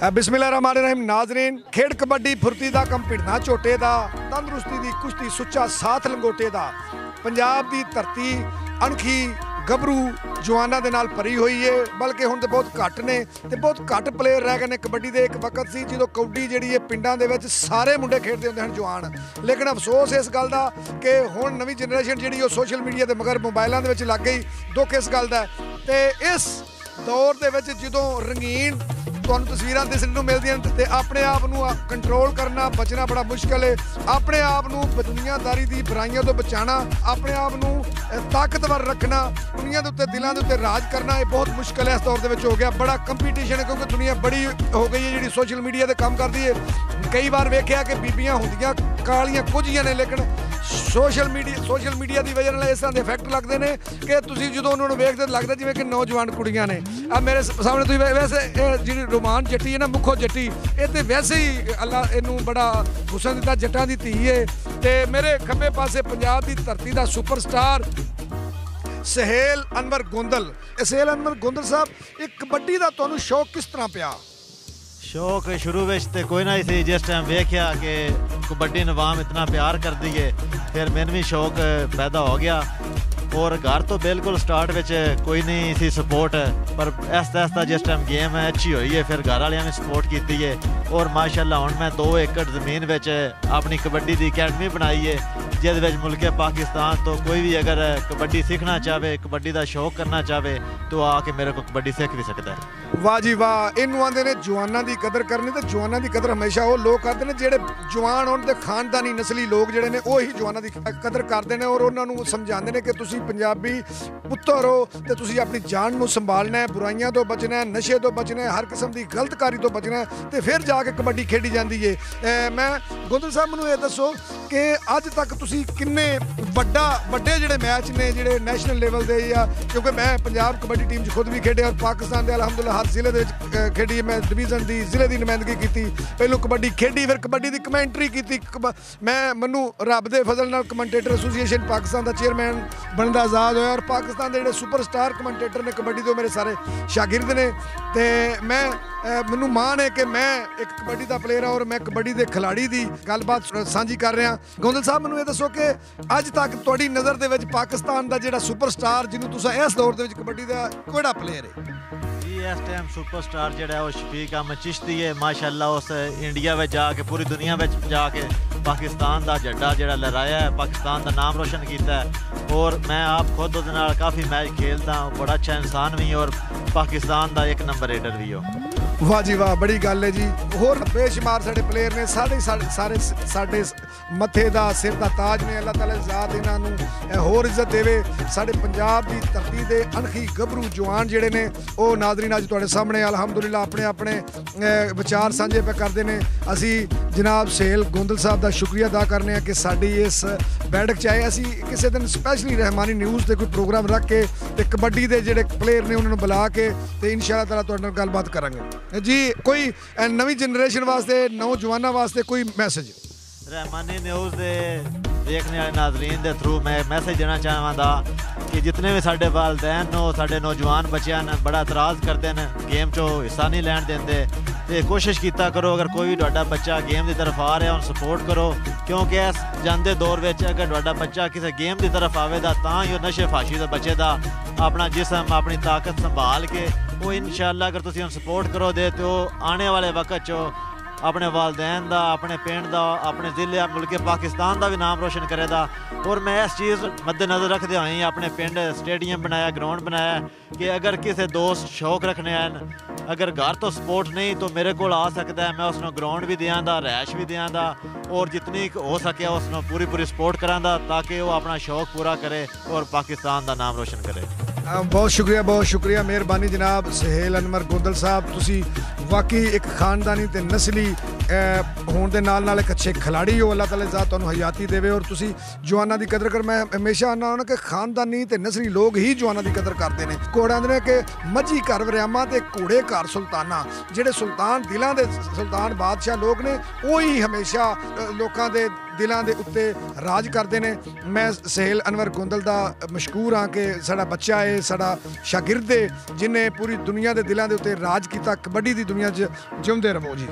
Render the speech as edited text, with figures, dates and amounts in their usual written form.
बिस्मिल्लाहिर्रहमानिर्रहीम नाज़रीन, खेड कबड्डी फुर्ती दा कम भिड़ना झोटे दा, तंदरुस्ती दी कुश्ती सुच्चा साथ लंगोटे दा। पंजाब दी धरती अणखी गभरू जवाना दे नाल भरी हुई है, बल्कि हुण ते बहुत घट ने ते बहुत घट प्लेयर रह गए ने। कबड्डी दे एक वक्त सी जो कबड्डी जिहड़ी है पिंडां दे विच सारे मुंडे खेडदे हुंदे हन जवान, लेकिन अफसोस इस गल दा कि हुण नवीं जनरेशन जिहड़ी ओह सोशल मीडिया दे मगर मोबाइलां दे विच लग गई। दुख इस गल दा ते इस दौर दे विच जदों रंगीन तुहानूं तस्वीरां दिसण नूं मिलदियां ते अपने आप नूं कंट्रोल करना बचना बड़ा मुश्किल है। अपने आप नूं दुनियादारी दी बुराइयां तो बचाना, अपने आप नूं ताकतवर रखना, दुनिया दे उत्ते दिलां दे उत्ते राज करना ये बहुत मुश्किल है। इस दौर दे विच हो गया बड़ा कंपीटीशन है, क्योंकि दुनिया बड़ी हो गई है जिहड़ी सोशल मीडिया ते काम करदी है। कई बार वेखिया कि बीबियां हुंदियां कालियां कुझियां ने, लेकिन सोशल मीडिया की वजह इस तरह के इफेक्ट लगते हैं कि तुसीं जदों उन्होंने वेखते लगता जिवें कि नौजवान कुड़ियां ने। अब मेरे सामने तुसीं वैसे जी रोमान जट्टी है ना, मुखो जट्टी, ये तो वैसे ही अल्लाह इनू बड़ा हुसन दिता, जट्टां दी धी है। तो मेरे खब्बे पासे पंजाब की धरती का सुपरस्टार सहेल अनवर गोंदल। सहेल अनवर गोंदल साहब, एक कबड्डी का तुहानूं शौक किस तरह पिया? शौक शुरू में तो कोई ना सी, जिस टाइम वेख्या कि कबड्डी नवाम इतना प्यार कर दी है, फिर मैंने भी शौक पैदा हो गया। और घर तो बिल्कुल स्टार्ट में कोई नहीं सी सपोर्ट, पर आस्ता आस्ता जिस टाइम गेम अच्छी हुई है फिर घर वाले ने सपोर्ट की है। और माशाल्लाह हुण मैं 2 एकड़ ज़मीन में अपनी कबड्डी की अकैडमी बनाई है, जिस मुल्क पाकिस्तान तो कोई भी अगर कबड्डी सीखना चाहे, कबड्डी का शौक करना चाहे, तो आके मेरे को कबड्डी सीख भी सकता है। वाह जी वाह, इनू आंदे ने जवानों की कदर करनी। तो जवानों की कदर हमेशा वो लोग करते हैं जिहड़े जवान होण ते खानदानी नस्ली लोग जिहड़े ने वही जवानों की कदर करते हैं, और उन्होंने समझाते हैं कि तुसीं पंजाबी पुत्तर हो तो तुसीं अपनी जान नूं संभालना है, बुराइयां तो बचना है, नशे तो बचना है, हर किस्म की गलतकारी तो बचना है, तो फिर जाके कबड्डी खेडी जाती है। मैं गोंदल साहब मैनूं ये दसो कि अज तक तुसीं किन्ने वड्डे जिहड़े मैच ने जिहड़े नैशनल लेवल दे, या क्योंकि मैं पंजाब कबड्डी टीम च खुद भी खेडे और पाकिस्तान के अलहमदुल्ला हर जिले दे खेडी, मैं डिवीजन की जिले की नुमाइंदगी की, पहलों कबड्डी खेडी फिर कबड्डी की कमेंटरी की। मैनू रब दे फजल नाल कमेंटेटर एसोसीएशन पाकिस्तान का चेयरमैन बनने का आज़ाद होया, और पाकिस्तान के जिहड़े सुपरस्टार कमेंटेटर ने कबड्डी के मेरे सारे शागिर्द ने। तो मैनू मान है कि मैं एक कबड्डी का प्लेयर हाँ और मैं कबड्डी के खिलाड़ी की गलबात साझी कर रहा। गोंदल साहब मैनू ये दसो कि अज तक तुहाडी नज़र दे विच पाकिस्तान का जिहड़ा सुपरस्टार जिन्होंने तुसीं इस दौर दे विच कबड्डी का किहड़ा प्लेयर है? इस टाइम सुपरस्टार जो शफीक अहमद चिश्ती है, माशाल्लाह उस इंडिया में जाके पूरी दुनिया में जाके पाकिस्तान का झंडा जो लहराया है, पाकिस्तान का नाम रोशन किया है। और मैं आप खुद उहदे नाल काफ़ी मैच खेलता हूँ, बड़ा अच्छा इंसान भी और पाकिस्तान का 1 नंबर रेडर भी हो। वाह जी वाह, बड़ी गल है जी। होर बेशुमार साडे प्लेयर ने, साडे मथे दा सिर दा ताज ने। अल्लाह ताला ज़ात इन्हां होर इज्जत देवे। साडे पंजाब की धरती दे अणखी गभरू जवान जिहड़े ने ओह नाज़रीन अज तुहाडे सामने अलहमदुलिल्लाह अपने अपने विचार साझे पे करदे ने। असी जनाब सहेल गोंदल साहब का शुक्रिया अदा करने कि साडी इस बैठक च आए। असी किसी दिन स्पैशली रहमानी न्यूज़ ते कोई प्रोग्राम रख के ते कबड्डी दे जिहड़े प्लेयर ने उन्होंने बुला के ते इंशाअल्लाह ताला तुहाडे नाल गलबात करांगे जी। कोई नवी जनरेशन वास्ते, नौजवानों वास्ते कोई मैसेज? रहमानी न्यूज़ दे देखने वाले नाजरीन के थ्रू मैं मैसेज देना चाहता कि जितने भी साढ़े वालदैन हो, साढ़े नौजवान बच्चे ने बड़ा एतराज़ करते हैं, गेम चो हिस्सा नहीं लैन देंगे, तो कोशिश किया करो अगर कोई भी तुहाडा बच्चा गेम की तरफ आ रहा उन्हें सपोर्ट करो, क्योंकि इस जाते दौर में अगर तुहाडा बच्चा किसी गेम की तरफ आएगा तो ही नशे फाशी तो बचेगा। अपना जिसम अपनी ताकत संभाल के वो इंशाअल्लाह अगर तुसीं सपोर्ट करो दे तो आने वाले वक्त चो अपने वालदैन का, अपने पिंड का, अपने जिले मुल्क पाकिस्तान का भी नाम रोशन करेगा। और मैं इस चीज़ मद्देनज़र रखते हुए अपने पिंड स्टेडियम बनाया, ग्राउंड बनाया कि अगर किसी दोस्त शौक रखने हैं, अगर घर तो सपोर्ट नहीं तो मेरे को आ सकता है, मैं उसको ग्राउंड भी देंदा, रैश भी देंदा, और जितनी हो सके उसको पूरी सपोर्ट करांदा ताकि वो अपना शौक पूरा करे और पाकिस्तान का नाम रोशन करे। बहुत शुक्रिया, मेहरबानी जनाब सहेल अनवर गोंदल साहब। तुसी वाकई एक खानदानी ते नस्ली होने दे नाल एक अच्छे खिलाड़ी हो। अल्लाह ताला ज़ात तुहानूं हयाती देवे और तुसी जवानों की कदर कर। मैं हमेशा आना होना कि खानदानी ते नस्ली लोग ही जवानों की कदर करते हैं। घोड़े आंदे ने कि मझी घर वरियामा ते घोड़े घर सुल्ताना, जिहड़े सुल्तान दिलों के सुल्तान बादशाह लोग ने वही हमेशा लोगों के दिलों के उत्ते राज करते हैं। मैं सहेल अनवर गोंदल का मशहूर हाँ कि साड़ा बच्चा है, साड़ा शागिर्द है, जिन्हें पूरी दुनिया के दिलों के उत्ते राज किया, कबड्डी की दुनिया ਦੁਨੀਆ 'ਚ ਜਿਉਂਦੇ ਰਹੋ ਜੀ।